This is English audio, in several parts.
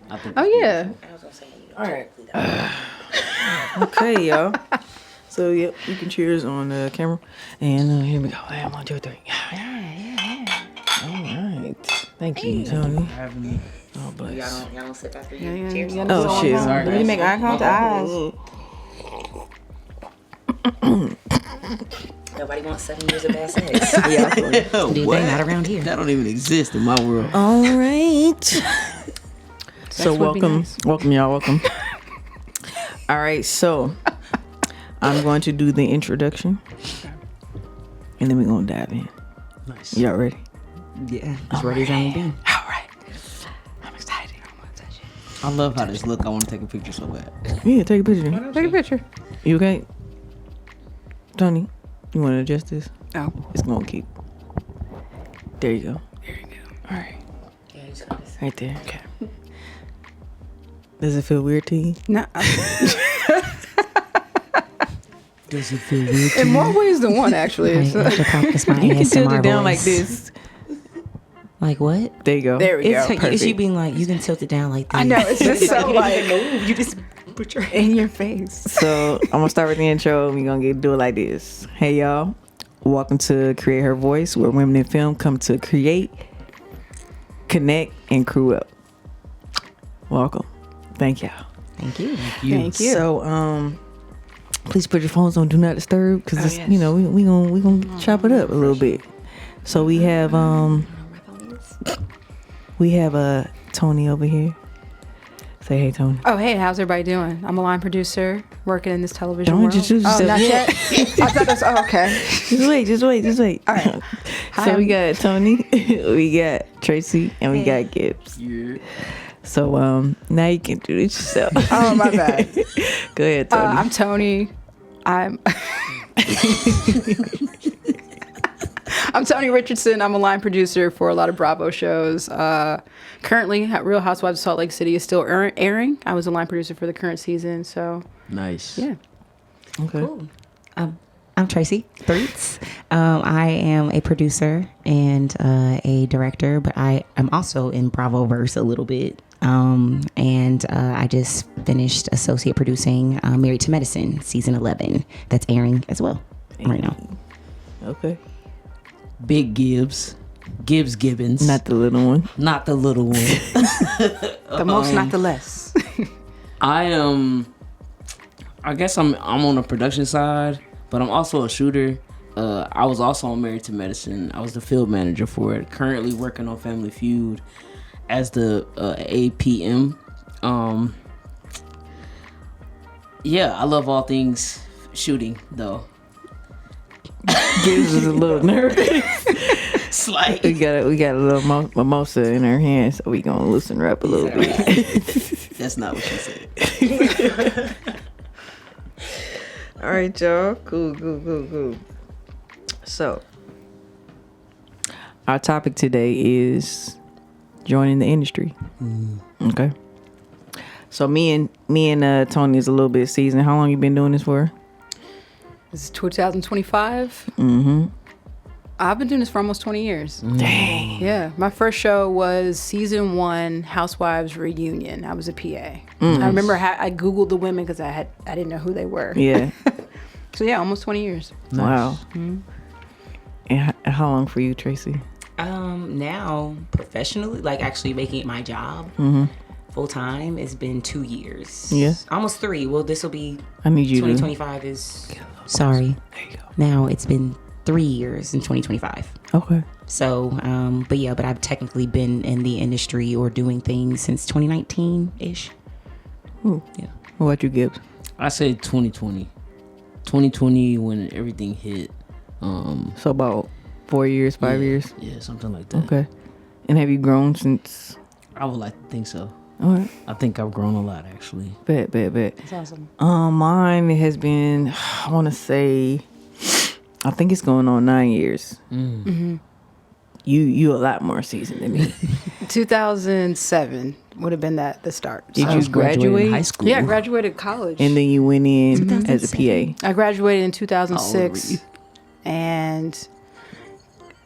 I think. Oh yeah. I was gonna say. All right. Okay, y'all. So yep, you can cheers on the camera, and here we go. 1, 2, 3. Yeah. All right. Thank you, Tony. Having me. Oh, bless. Y'all don't sip after Yeah, you. yeah, Cheers. you gotta Oh shit. Sorry. Let me make eye contact. Nobody wants 7 years of bad sex. Yeah. Dude, they not around here. That don't even exist in my world. All right. So would be welcome, nice. welcome, y'all. Welcome. All right. So I'm going to do the introduction, and then we're gonna dive in. Nice. Y'all ready? Yeah, as ready as I'm gonna be. All right. I'm excited. I want to touch it. I love how this look. I want to take a picture so bad. Yeah, take a picture. Take a picture. You okay, Tony? You want to adjust this? Oh. It's gonna keep. There you go. All right. Yeah, you just gotta say. Right there. Okay. Does it feel weird to you? No. Does it feel weird? In more ways than one, actually. Right, So- I should practice my You can tilt ASMR it down like voice. this. Like what? There you go. There we go. It's Perfect. you being like, you can tilt it down like this. I know. It's just so like move. You just put your in your face. So I'm gonna start with the intro. We're gonna do it like this. Hey y'all, welcome to Create Her Voice, where women in film come to create, connect, and crew up. Welcome. Thank y'all. Thank you. Thank you. So please put your phones on Do Not Disturb, because yes. you know we gonna chop it up a little bit. So we have Tony over here. Say hey, Tony. Oh, hey, how's everybody doing? I'm a line producer working in this television Don't world. introduce Oh, yourself not yet. yet? I thought that's, oh, okay. Just wait. All right. So we got Tony, we got Tracy, and we got Gibbs. Yeah. So now you can do it yourself. Oh, my bad. Go ahead, Tony. I'm Tony. I'm Tony Richardson. I'm a line producer for a lot of Bravo shows. Currently, Real Housewives of Salt Lake City is still airing. I was a line producer for the current season. So, Nice. yeah. Okay. Cool. I'm Tracy Threets. I am a producer and a director, but I am also in Bravoverse a little bit. And I just finished associate producing Married to Medicine season 11. That's airing as well right now. Okay. Big Gibbs. Gibbons. Not the little one. Not the little one. The most, not the less. I guess I'm on the production side, but I'm also a shooter. I was also on Married to Medicine. I was the field manager for it. Currently working on Family Feud as the APM. Yeah, I love all things shooting though. Gibbs is a little nervous. Slight. we got a little mimosa in her hand, so we gonna loosen her up a little bit. That's not what she said. All right, y'all. Cool. So, our topic today is joining the industry. Okay. So me and Tony is a little bit seasoned. How long you been doing this for? This is 2025. Mm-hmm. I've been doing this for almost 20 years. Dang. Yeah. My first show was season 1 Housewives Reunion. I was a PA. I remember I Googled the women because I didn't know who they were. Yeah. So yeah, almost 20 years. Wow. And how long for you, Tracy? Now professionally, like actually making it my job full time, it's been 2 years. Yeah. Almost 3. Well, this will be I need you 2025 is sorry. There you go. Now it's been 3 years in 2025. Okay. So, but I've technically been in the industry or doing things since 2019-ish. Ooh. Yeah. What about you, Gibbs? I say 2020. 2020 when everything hit. So about 4 years, 5 years? Yeah, something like that. Okay. And have you grown since? I would like to think so. All right. I think I've grown a lot actually. Bet. That's awesome. Mine has been, I want to say, I think it's going on 9 years. You a lot more seasoned than me. 2007 would have been the start. Did I you was graduating graduate? high school? Yeah, I graduated college. And then you went in as a PA. I graduated in 2006. you? And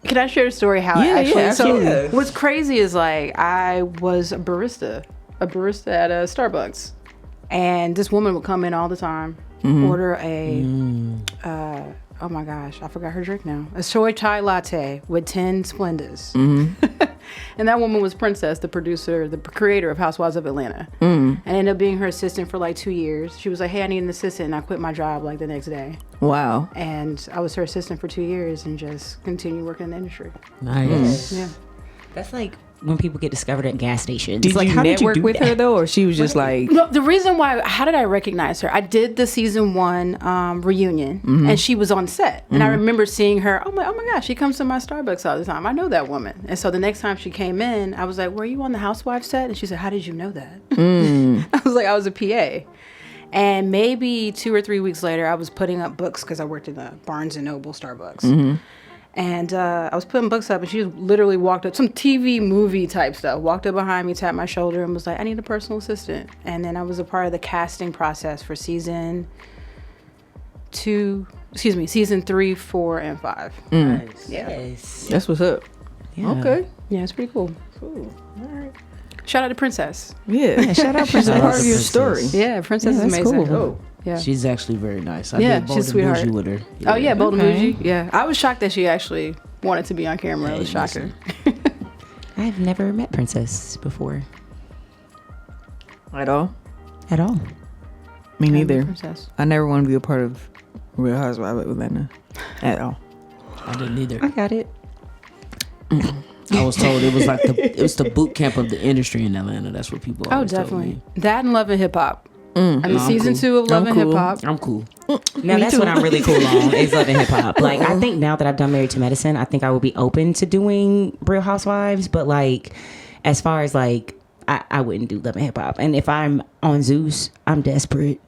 can I share a story how Yeah, I actually... yeah, so absolutely. what's crazy is like I was a barista a barista at a Starbucks, and this woman would come in all the time, order a, oh my gosh, I forgot her drink now, a soy chai latte with 10 Splendas. And that woman was Princess, the producer, the creator of Housewives of Atlanta, and ended up being her assistant for like 2 years. She was like, hey, I need an assistant, and I quit my job like the next day. Wow. And I was her assistant for 2 years and just continued working in the industry. Nice. Yeah. That's like when people get discovered at gas stations. Did like, you how network did you do with that? her though, or she was just like? No, the reason why, how did I recognize her? I did the season 1 reunion, and she was on set. And I remember seeing her, oh my gosh, she comes to my Starbucks all the time. I know that woman. And so the next time she came in, I was like, were you on the Housewives set? And she said, how did you know that? I was like, I was a PA. And maybe 2 or 3 weeks later, I was putting up books because I worked in the Barnes & Noble Starbucks. And I was putting books up, and she just literally walked up, some TV movie type stuff, walked up behind me, tapped my shoulder, and was like, I need a personal assistant. And then I was a part of the casting process for season 3, 4, and 5. Nice. Yeah. Yes. That's what's up. Yeah. Okay. Yeah, it's pretty cool. Cool. All right. Shout out to Princess. Yeah. Shout out She's a Shout part out of to your Princess. story. Yeah, Princess Yeah, is that's amazing. cool. Oh. Yeah. She's actually very nice. I Yeah, did she's Bold a sweetheart. and Bougie with her. Oh, yeah, Bold and Okay. Bougie. Yeah. I was shocked that she actually wanted to be on camera. It was Hey, shocking. I've never met Princess before At all? at all. Me neither. Princess. I never want to be a part of Real Housewives of Atlanta at all. I didn't either. I got it. I was told it was like the boot camp of the industry in Atlanta. That's what people Oh, always told definitely. me. That and Love and Hip Hop. And No, I'm season cool. 2 of Love I'm and cool. Hip Hop. I'm cool. Now Me that's too. what I'm really cool on is Love and Hip Hop. Like I think now that I've done Married to Medicine, I think I would be open to doing Real Housewives. But like, as far as like, I wouldn't do Love and Hip Hop. And if I'm on Zeus, I'm desperate.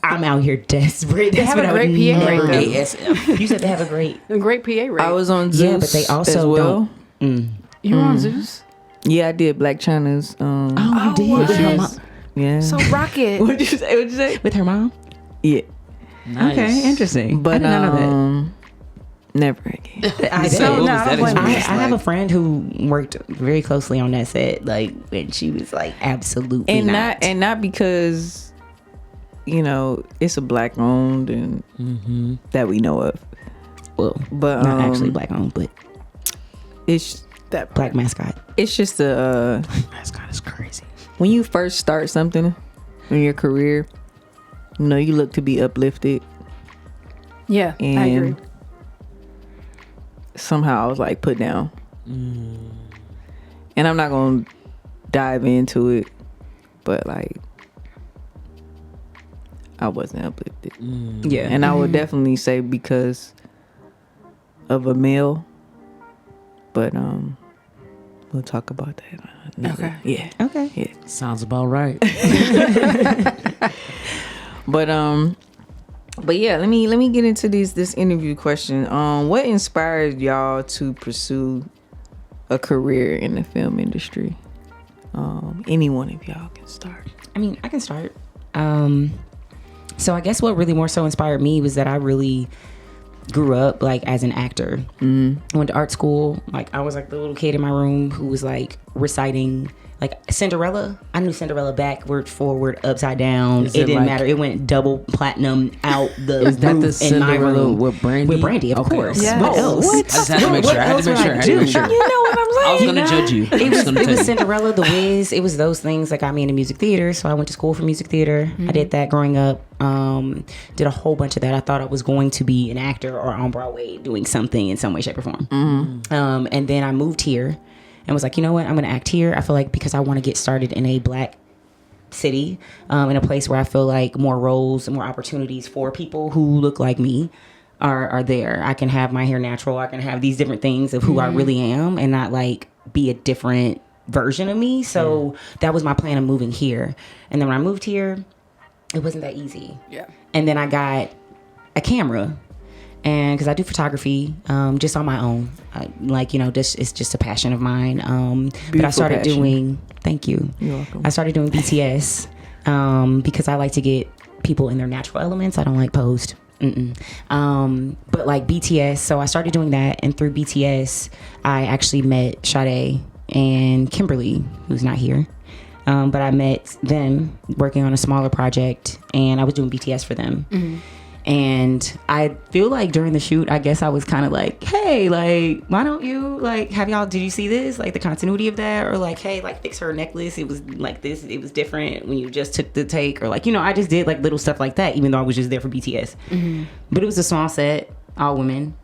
I'm out here desperate. That's have what a I would great PA never rate, do. ASF. You said they have a great. A great PA rate. I was on Zeus Yeah, but they also as well. don't. You were on Zeus? Yeah, I did Black China's. Oh, Oh, you did wow. with her mom. Yeah. So Rocket. What'd you say? What'd you say? With her mom. Yeah. Nice. Okay, interesting. But I did not know never again. that. I So did. what was no, I that don't blame you. I experience have a like? friend who worked very closely on that set, like, and she was like, absolutely And not. not because, you know, it's a black owned and that we know of. Well, But not actually black owned, but it's That black mascot. it's just a Mascot is crazy. when you first start something in your career, you know, you look to be uplifted. Yeah, I And agree. somehow I was like put down. And I'm not gonna dive into it, but like I wasn't uplifted. Yeah. And I would definitely say because of a male. But we'll talk about that. another- Okay. Yeah. Okay. Yeah. Sounds about right. But yeah, let me get into this interview question. What inspired y'all to pursue a career in the film industry? Any one of y'all can start. I mean, I can start. So I guess what really more so inspired me was that I really grew up like as an actor. I went to art school. Like I was like the little kid in my room who was like reciting like Cinderella. I knew Cinderella backward, forward, upside down. Is It it didn't like- matter. It went double platinum out the Is that the roof in my Cinderella room. with Brandy? With Brandy, of Okay, course. okay. Yes. What else? What? I just had to make What sure. I had else to make would sure. I I had to do? make sure. You know what I'm saying? I was gonna judge you. I was gonna It tell was you. Cinderella, The Wiz. It was those things that got me into music theater. So I went to school for music theater. I did that growing up. Did a whole bunch of that. I thought I was going to be an actor or on Broadway doing something in some way, shape, or form. And then I moved here and was like, you know what? I'm going to act here. I feel like because I want to get started in a black city, in a place where I feel like more roles and more opportunities for people who look like me are there. I can have my hair natural. I can have these different things of who I really am and not like be a different version of me. So that was my plan of moving here. And then when I moved here, it wasn't that easy. Yeah. And then I got a camera, and because I do photography, just on my own, it's just a passion of mine. But I Beautiful started passion. doing. Thank you. You're welcome. I started doing BTS because I like to get people in their natural elements. I don't like posed. But like BTS, so I started doing that, and through BTS, I actually met Sade and Kimberly, who's not here. But I met them working on a smaller project, and I was doing BTS for them. And I feel like during the shoot, I guess I was kind of like, hey, like, why don't you, like, did you see this? Like, the continuity of that? Or like, hey, like, fix her necklace. It was like this. It was different when you just took the take. Or like, I just did like little stuff like that, even though I was just there for BTS. But it was a small set, all women.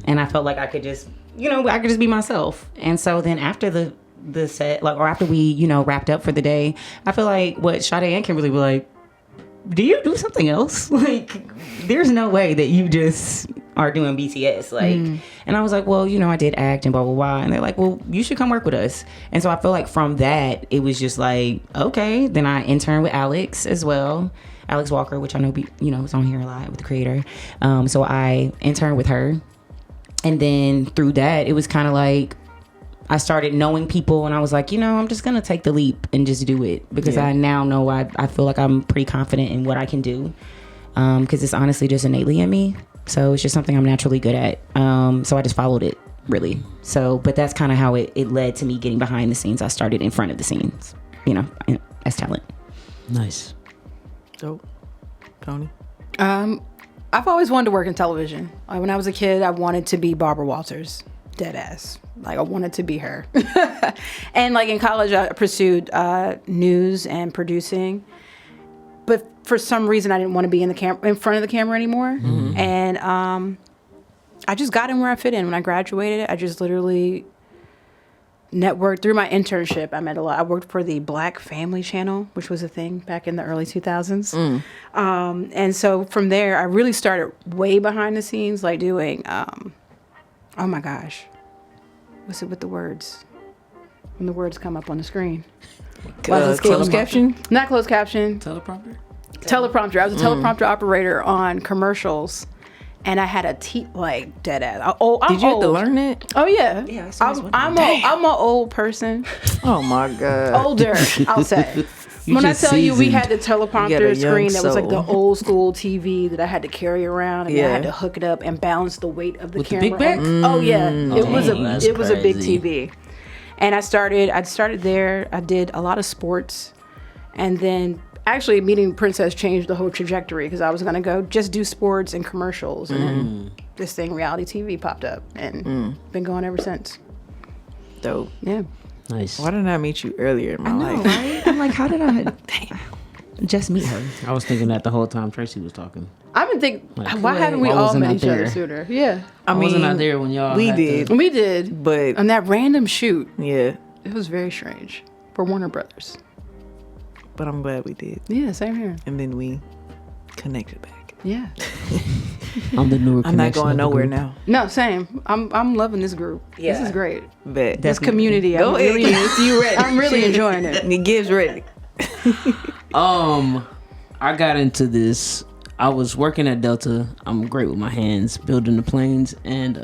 And I felt like I could just, I could just be myself. And so then after the set, like, or after we, wrapped up for the day, I feel like what Sade and Kimberly were like, do you do something else? Like, there's no way that you just are doing BTS. Like, and I was like, well, I did act and blah, blah, blah. And they're like, well, you should come work with us. And so I feel like from that, it was just like, okay. Then I interned with Alex as well. Alex Walker, which I know, is on here a lot with the creator. So I interned with her. And then through that, it was kind of like, I started knowing people, and I was like, I'm just going to take the leap and just do it, because I now know I feel like I'm pretty confident in what I can do, because it's honestly just innately in me. So it's just something I'm naturally good at. So I just followed it, really. So, but that's kind of how it led to me getting behind the scenes. I started in front of the scenes, as talent. Nice. Dope. Tony? I've always wanted to work in television. When I was a kid, I wanted to be Barbara Walters. Dead ass. Like, I wanted to be her. And like in college, I pursued news and producing, but for some reason I didn't want to be in front of the camera anymore. And I just got in where I fit in. When I graduated, I just literally networked through my internship. I met a lot. I worked for the Black Family Channel, which was a thing back in the early 2000s. And so from there, I really started way behind the scenes, like doing oh my gosh. What's it with the words? When the words come up on the screen. Closed caption? Not closed caption. Teleprompter? Teleprompter. I was a teleprompter operator on commercials. And I had a dead ass. Did you have to learn it? Oh, yeah. Yeah, I'm an old person. Oh, my God. Older, I'll say. When I tell you we had the teleprompter screen that was like the old school TV that I had to carry around, and I had to hook it up and balance the weight of the With camera. the big back? Oh yeah, it was a big crazy. TV. And I started there. I did a lot of sports, and then actually meeting Princess changed the whole trajectory, because I was gonna go just do sports and commercials, and then this thing, reality TV, popped up, and been going ever since. Dope. Yeah. Nice. Why didn't I meet you earlier in my life? Right? I'm like, how did I just meet her? I was thinking that the whole time Tracy was talking. I've been thinking, Like, why haven't we why all wasn't met I each other there? sooner? Yeah. I wasn't out there when y'all we had did. to- We did. But On that random shoot, yeah, it was very strange for Warner Brothers. but I'm glad we did. Yeah, same here. And then we connected back. Yeah. I'm the newer I'm not connection going of the nowhere group. now. No, same. I'm loving this group. Yeah. This is great. Bet. This community. Go ahead. You ready? I'm really enjoying it. It gives ready. I got into this. I was working at Delta. I'm great with my hands, building the planes, and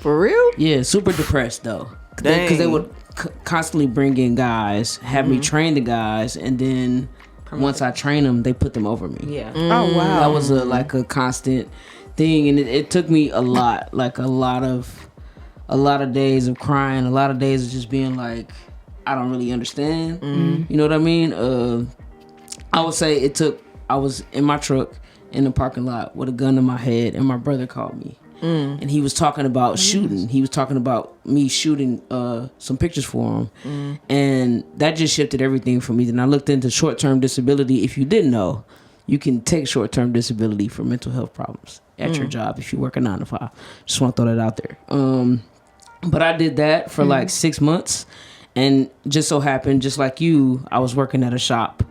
For real? yeah, super depressed though, because they would constantly bring in guys, have me train the guys, and then once I train them, they put them over me. Yeah. Oh wow. That was a constant thing, and it took me a lot, like a lot of days of crying, a lot of days of just being like, I don't really understand. You know what I mean? I would say I was in my truck in the parking lot with a gun to my head, and my brother called me. And he was talking about shooting. He was talking about me shooting some pictures for him. And that just shifted everything for me. Then I looked into short-term disability. If you didn't know, you can take short-term disability for mental health problems at your job if you work a 9 to 5. Just want to throw that out there. But I did that for like 6 months. And just so happened, just like you, I was working at a shop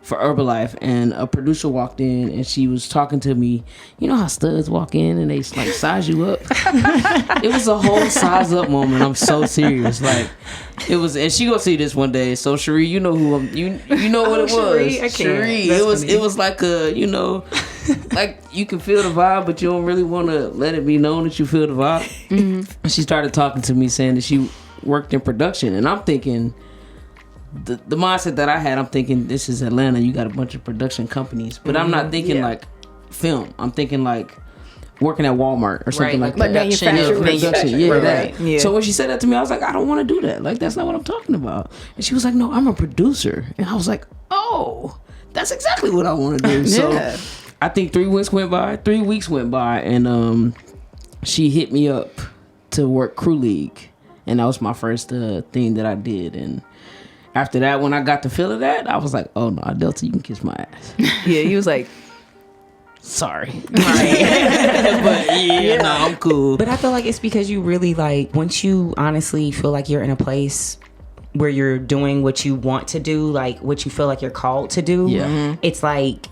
for Herbalife, and a producer walked in, and she was talking to me. You know how studs walk in and they like size you up? It was a whole size up moment. I'm so serious. Like, it was, and she gonna see this one day. So Cherie, you know who you know what it was. Cherie, I can't. Cherie. That's It was like a, like you can feel the vibe, but you don't really want to let it be known that you feel the vibe. And she started talking to me, saying that she worked in production, and I'm thinking, the mindset that I had, I'm thinking, this is Atlanta, you got a bunch of production companies, but I'm not thinking like film. I'm thinking like working at Walmart or something Right. like that. Manufacturing. Yeah, Right. that. Yeah. So when she said that to me, I was like, I don't want to do that. Like, that's not what I'm talking about. And she was like, no, I'm a producer. And I was like, oh, that's exactly what I want to do. So Yeah. I think 3 weeks went by, and she hit me up to work Crew League. And that was my first thing that I did. And after that, when I got the feel of that, I was like, oh no, Delta, you can kiss my ass. Yeah, he was like, Sorry. Right. But yeah, no, I'm cool. But I feel like it's because you really like, once you honestly feel like you're in a place where you're doing what you want to do, like what you feel like you're called to do, Yeah. it's like,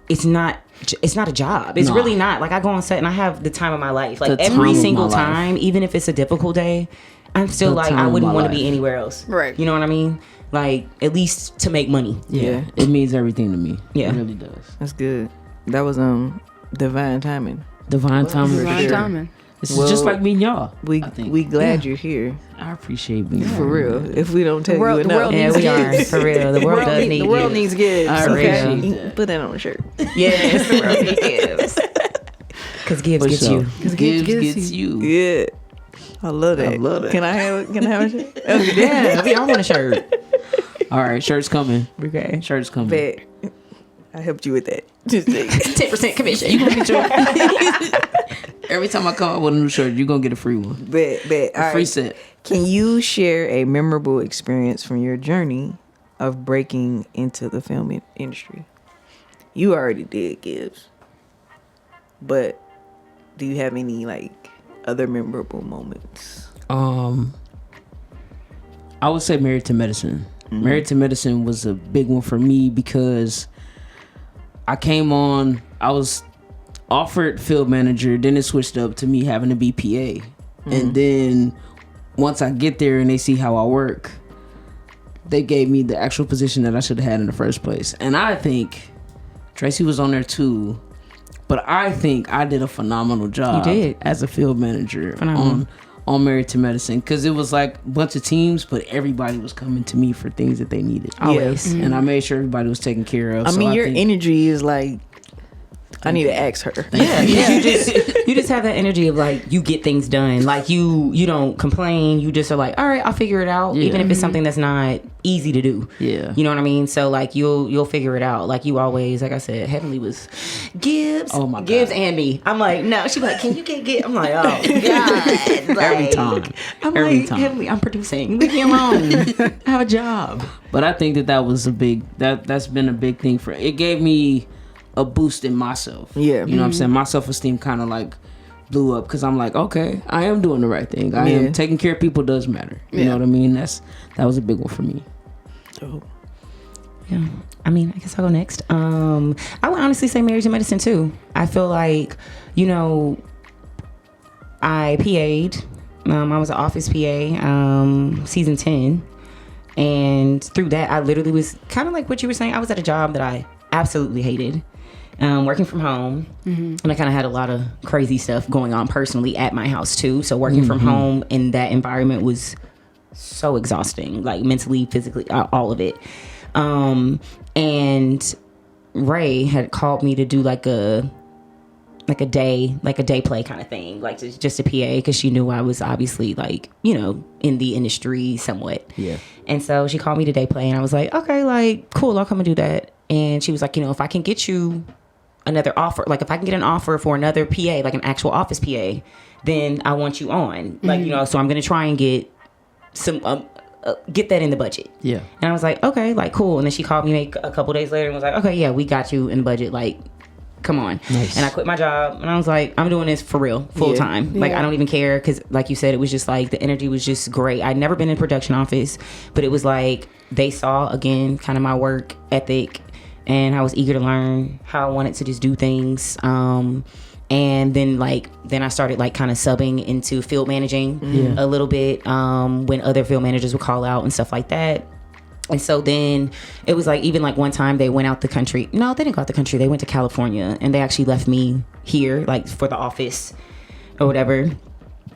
it's not a job. It's Nah. really not. Like, I go on set and I have the time of my life. Like, The time every of single my life. time, even if it's a difficult day, I'm still The like, time I of wouldn't my want to life. be anywhere else. Right. You know what I mean? Like, at least to make money. Yeah, it means everything to me. Yeah. It really does. that's good. That was divine timing. Divine timing. Divine Sure. timing. This is Well, just like me and y'all. We I think. we glad you're here I appreciate being for real. If we don't tell world- you the enough, world Yeah, needs we are. gifts. For real. The world does need The world gifts. needs gifts. I Okay. appreciate you that. put that on a shirt. Yes, the world needs gifts. Because Gibbs For gets sure. you. Gibbs Gibbs gets you. Yeah, I love that. I love that. Can I have a shirt? Okay. Yeah, we all want a shirt. All right, shirt's coming. Okay. Shirt's coming. Bet. I helped you with that. Just like, 10% commission. You gonna get your every time I come out with a new shirt, you're gonna get a free one. bet. All A free right. set. Can you share a memorable experience from your journey of breaking into the film industry? You already did, Gibbs. But do you have any like other memorable moments? I would say Married to Medicine. Married to Medicine was a big one for me because I came on, I was offered field manager, then it switched up to me having to be PA. And then once I get there and they see how I work, they gave me the actual position that I should have had in the first place. And I think Tracy was on there too, but I think I did a phenomenal job You did. as a field manager Phenomenal. on Married to Medicine, because it was like a bunch of teams, but everybody was coming to me for things that they needed. Always. And I made sure everybody was taken care of. I So mean, your think- energy is like, I need to ask her. Yeah, you just have that energy of like, you get things done. Like you don't complain. You just are like, all right, I'll figure it out, Yeah. even if it's something that's not easy to do. Yeah. You know what I mean? So like you'll figure it out. Like you always, like I said, Heavenly was Gibbs. Oh my God. Gibbs and me. I'm like, no. She's like, can you get? I'm like, oh God. Like, Every time. I'm Every like, time. Heavenly, I'm producing. Leave me alone. I have a job. But I think that was a big, that's been a big thing for, it gave me a boost in myself. Yeah. You know what I'm saying? My self-esteem kind of like blew up because I'm like, okay, I am doing the right thing. I Yeah. am taking care of people does matter. You know what I mean? That was a big one for me. Yeah. I mean, I guess I'll go next. I would honestly say Married to Medicine too. I feel like, you know, I PA'd. I was an office PA, season 10. And through that, I literally was kind of like what you were saying. I was at a job that I absolutely hated. Working from home. And I kind of had a lot of crazy stuff going on personally at my house too. So working from home in that environment was so exhausting, like mentally, physically, all of it. And Ray had called me to do like a day play kind of thing, like just a PA, because she knew I was obviously like, you know, in the industry somewhat. Yeah. And so she called me to day play, and I was like, okay, like cool, I'll come and do that. And she was like, you know, if I can get you another offer, like if I can get an offer for another PA, like an actual office PA, then I want you on. Like, you know, so I'm gonna try and get some get that in the budget. Yeah. And I was like, okay, like cool. And then she called me like a couple days later and was like, okay, yeah, we got you in the budget. Like, come on. Nice. And I quit my job and I was like, I'm doing this for real, full time. Like, I don't even care, because like you said, it was just like the energy was just great. I'd never been in production office, but it was like they saw again kind of my work ethic, and I was eager to learn how I wanted to just do things. And then I started like kind of subbing into field managing a little bit when other field managers would call out and stuff like that. And so then it was like, even like one time they went out the country. No, they didn't go out the country. They went to California, and they actually left me here like for the office or whatever.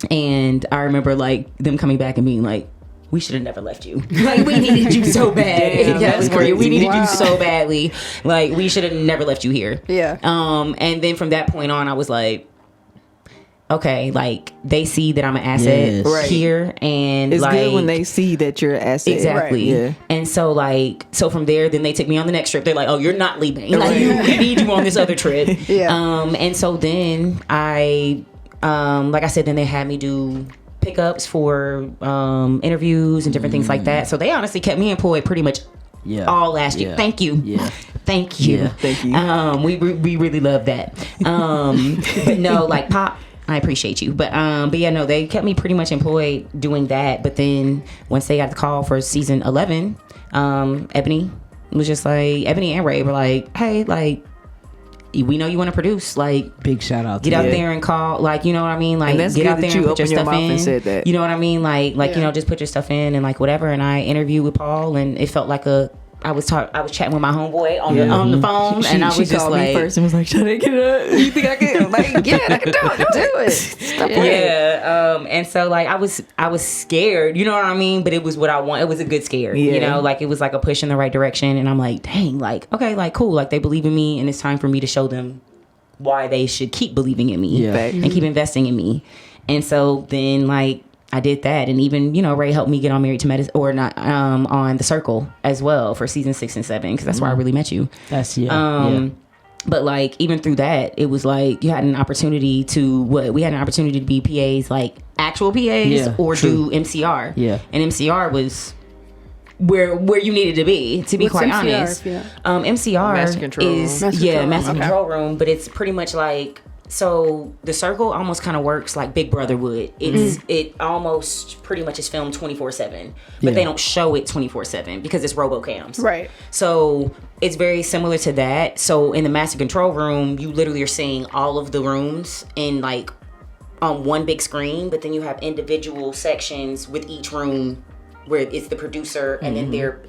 And I remember like them coming back and being like, we should have never left you. Like, we needed you so bad. Damn, that's crazy. We needed Wow. you so badly. Like, we should have never left you here. Yeah. And then from that point on, I was like, okay, like they see that I'm an asset Yes. here, and It's like, good when they see that you're an asset. exactly. Right. Yeah. And so from there, then they take me on the next trip. They're like, oh, you're not leaving. Like, we need you on this other trip. Yeah. And so then like I said, then they had me do pickups for interviews and different things like that. So they honestly kept me employed pretty much all last year. Thank you. Yeah. Thank you. Yeah. Thank you. We really love that. But no, like Pop, I appreciate you. But yeah, no, they kept me pretty much employed doing that. But then once they got the call for season 11, Ebony and Ray were like, hey, like, we know you want to produce, like, Big shout out to get out there and call, like, you know what I mean, like, And that's get good out there that and you put your opened your stuff mouth in. and said that. You know what I mean, like Yeah. you know, just put your stuff in and like whatever. And I interviewed with Paul, and it felt like I was chatting with my homeboy on the phone, and I was just called like, me first and was like, should I get it? You think I can? I'm like, yeah, I can do it. Stop playing. yeah. And so like I was scared, you know what I mean, but it was what I want. It was a good scare, Yeah. you know, like it was like a push in the right direction. And I'm like, dang, like, okay, like cool, like they believe in me, and it's time for me to show them why they should keep believing in me Yeah. and keep investing in me. And so then like I did that, and even, you know, Ray helped me get on Married to Medicine, or not, on The Circle as well for season 6 and 7, because that's where I really met you. That's But like even through that, it was like we had an opportunity to be PAs, like actual PAs, or true. do MCR. Yeah. And MCR was where you needed to be What's quite MCR, honest. yeah. MCR Master control room. is Master control room, master okay. control room, but it's pretty much like, so The Circle almost kind of works like Big Brother would. It almost pretty much is filmed 24/7, but they don't show it 24/7 because it's RoboCams. Right. So it's very similar to that. So in the master control room, you literally are seeing all of the rooms in like on one big screen, but then you have individual sections with each room where it's the producer and then they're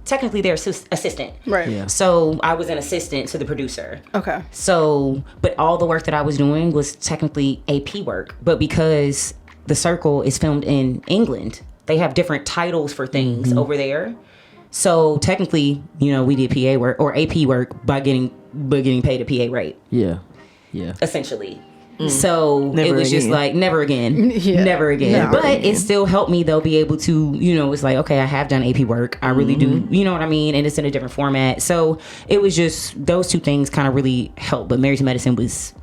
technically their assistant. Right. Yeah. So I was an assistant to the producer. Okay. So, but all the work that I was doing was technically AP work. But because The Circle is filmed in England, they have different titles for things over there. So technically, you know, we did PA work or AP work by getting paid a PA rate, Yeah. essentially. So Never it was just again. like never again, Yeah. never again. Never But again. it still helped me though be able to, you know, it's like, okay, I have done AP work. I really do, you know what I mean? And it's in a different format. So it was just those two things kind of really helped. But Married to Medicine was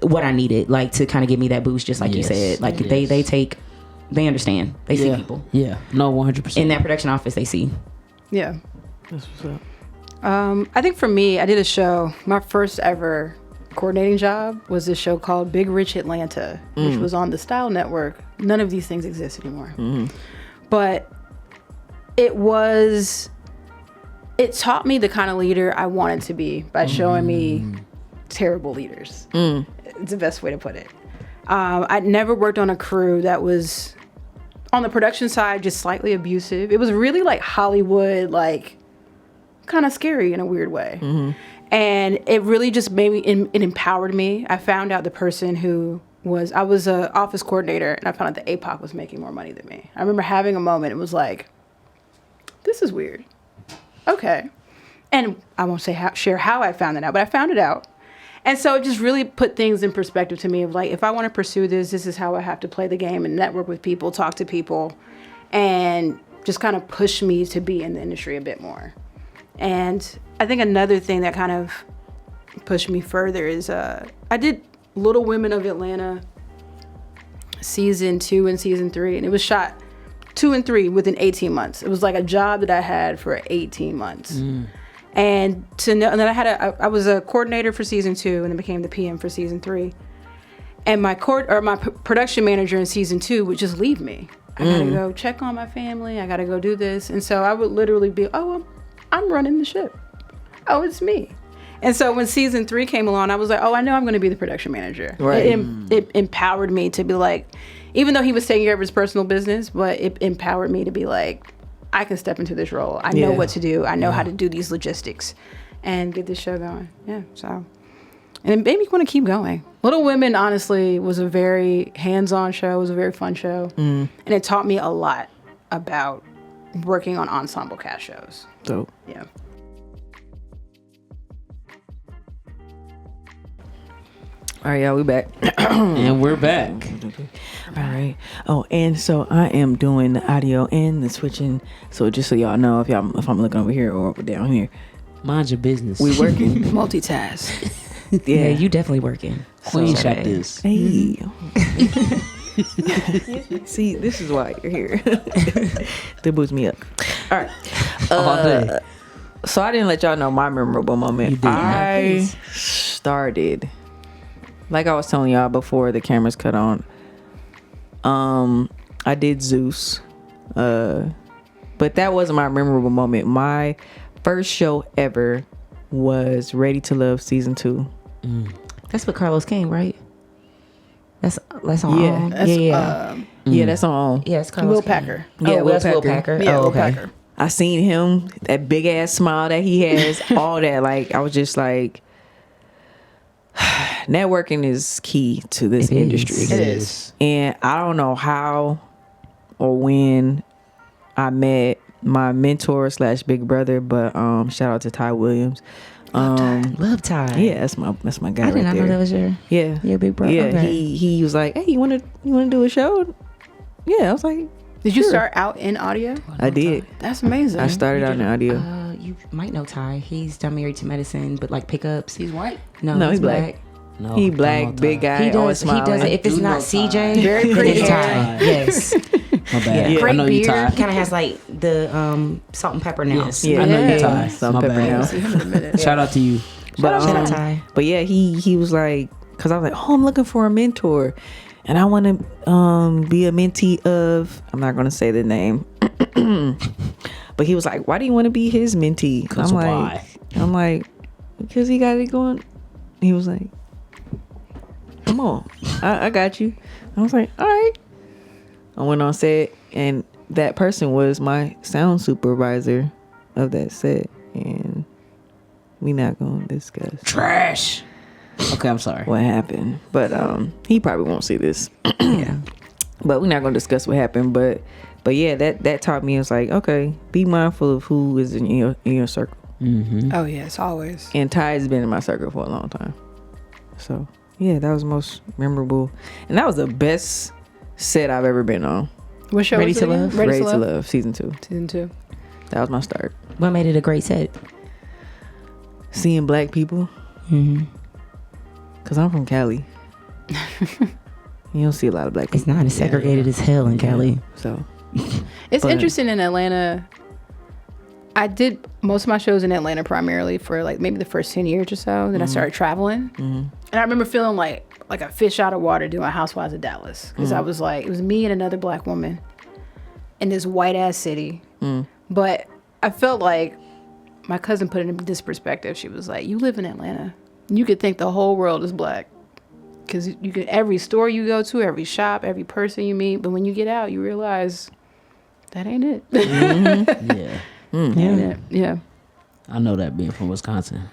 what I needed, like to kind of give me that boost, just like you Yes. said. Like Yes. they understand. They see Yeah. people Yeah. No, 100%. in that production office. They see. Yeah. That's what's up. I think for me, I did a show. My first ever coordinating job was this show called Big Rich Atlanta, which was on the Style Network. None of these things exist anymore. But it taught me the kind of leader I wanted to be by showing me terrible leaders. It's the best way to put it. I'd never worked on a crew that was on the production side just slightly abusive. It was really like Hollywood, like kind of scary in a weird way. And it really just made me, it empowered me. I found out the person who I was a office coordinator, and I found out that APOC was making more money than me. I remember having a moment. It was like, this is weird. Okay. And I won't share how I found that out, but I found it out. And so it just really put things in perspective to me of like, if I want to pursue this is how I have to play the game and network with people, talk to people, and just kind of push me to be in the industry a bit more. And I think another thing that kind of pushed me further is I did Little Women of Atlanta season 2 and season 3, and it was shot 2 and 3 within 18 months. It was like a job that I had for 18 months. And to know, and then I was a coordinator for season 2, and then became the PM for season 3. And my production manager in season 2 would just leave me. I gotta go check on my family. I gotta go do this, and so I would literally be, I'm running the ship. Oh, it's me. And so when season 3 came along, I was like, I know I'm going to be the production manager. Right. It empowered me to be like, even though he was taking care of his personal business, but it empowered me to be like, I can step into this role. I know what to do. I know how to do these logistics and get this show going. Yeah. So, and it made me want to keep going. Little Women, honestly, was a very hands-on show. It was a very fun show. And it taught me a lot about working on ensemble cast shows. Dope. All right, y'all, we back. And we're back. All right. Oh, and so I am doing the audio and the switching. So just so y'all know, if I'm looking over here or over down here, Mind your business. we working. Multitask. Yeah, Yeah. you definitely working. Queen So- shot this. Hey. See, this is why you're here. They boost me up. All right. All day. So I didn't let y'all know my memorable moment. You did not. I started, like I was telling y'all before the cameras cut on. I did Zeus, but that wasn't my memorable moment. My first show ever was Ready to Love season 2. That's what Carlos came, right? That's on. Yeah. That's, Yeah, that's on. Yeah, it's Carlos. Will King. Packer. Yeah, Will that's Will Packer. Packer. Yeah, Oh, Will okay. Packer. I seen him, that big ass smile that he has, all that. Like, I was just like, networking is key to this It is. industry. It is. And I don't know how or when I met my mentor / big brother, but shout out to Ty Williams. Love Ty. Yeah, that's my guy I right did not there. know that was your big brother. Yeah, Okay. he was like, hey, you wanna do a show? Yeah, I was like, Did you Sure. start out in audio? I did. That's amazing. I started out in audio. You might know Ty. He's done Married to Medicine, but like pickups. He's white. No, he's black. No, He don't black, know big Ty. guy, He always does. He smiling. does it. If it's do not know CJ, Ty. Very then pretty it's hair. Ty. Yes. My bad. Yeah. I Great know you beard. Ty. He kind of has like the salt and pepper now. Yes. Yeah. I know Yeah. you Ty. Salt My and pepper bad. now. See him in a minute. Shout out to you. But Shout out Ty. but yeah, he was like, cause I was like, oh, I'm looking for a mentor, and I want to be a mentee of. I'm not gonna say the name, but he was like, why do you want to be his mentee? Cause why? I'm like, because he got it going. He was like, come on, I got you. I was like, all right. I went on set, and that person was my sound supervisor of that set, and we not gonna discuss Trash. Okay, I'm sorry. what happened, but he probably won't see this. Yeah. But we're not gonna discuss what happened. But yeah, that taught me, it's like, okay, be mindful of who is in your circle. Mm-hmm. Oh yes, always. And Ty has been in my circle for a long time, so yeah, that was the most memorable, and that was the best set I've ever been on. What show Ready was to it again? Love? Ready to Love season 2. Season 2. That was my start. What made it a great set? Seeing black people, Mm-hmm. cause I'm from Cali. You don't see a lot of black people. It's not as segregated as hell in Cali. So It's But- interesting in Atlanta. I did most of my shows in Atlanta primarily for like maybe the first 10 years or so. Then I started traveling. And I remember feeling like a fish out of water doing Housewives of Dallas. Because I was like, it was me and another black woman in this white ass city. But I felt like my cousin put it in this perspective. She was like, you live in Atlanta. You could think the whole world is black. Because you could, every store you go to, every shop, every person you meet. But when you get out, you realize that ain't it. Yeah. Ain't it? Yeah. I know that being from Wisconsin.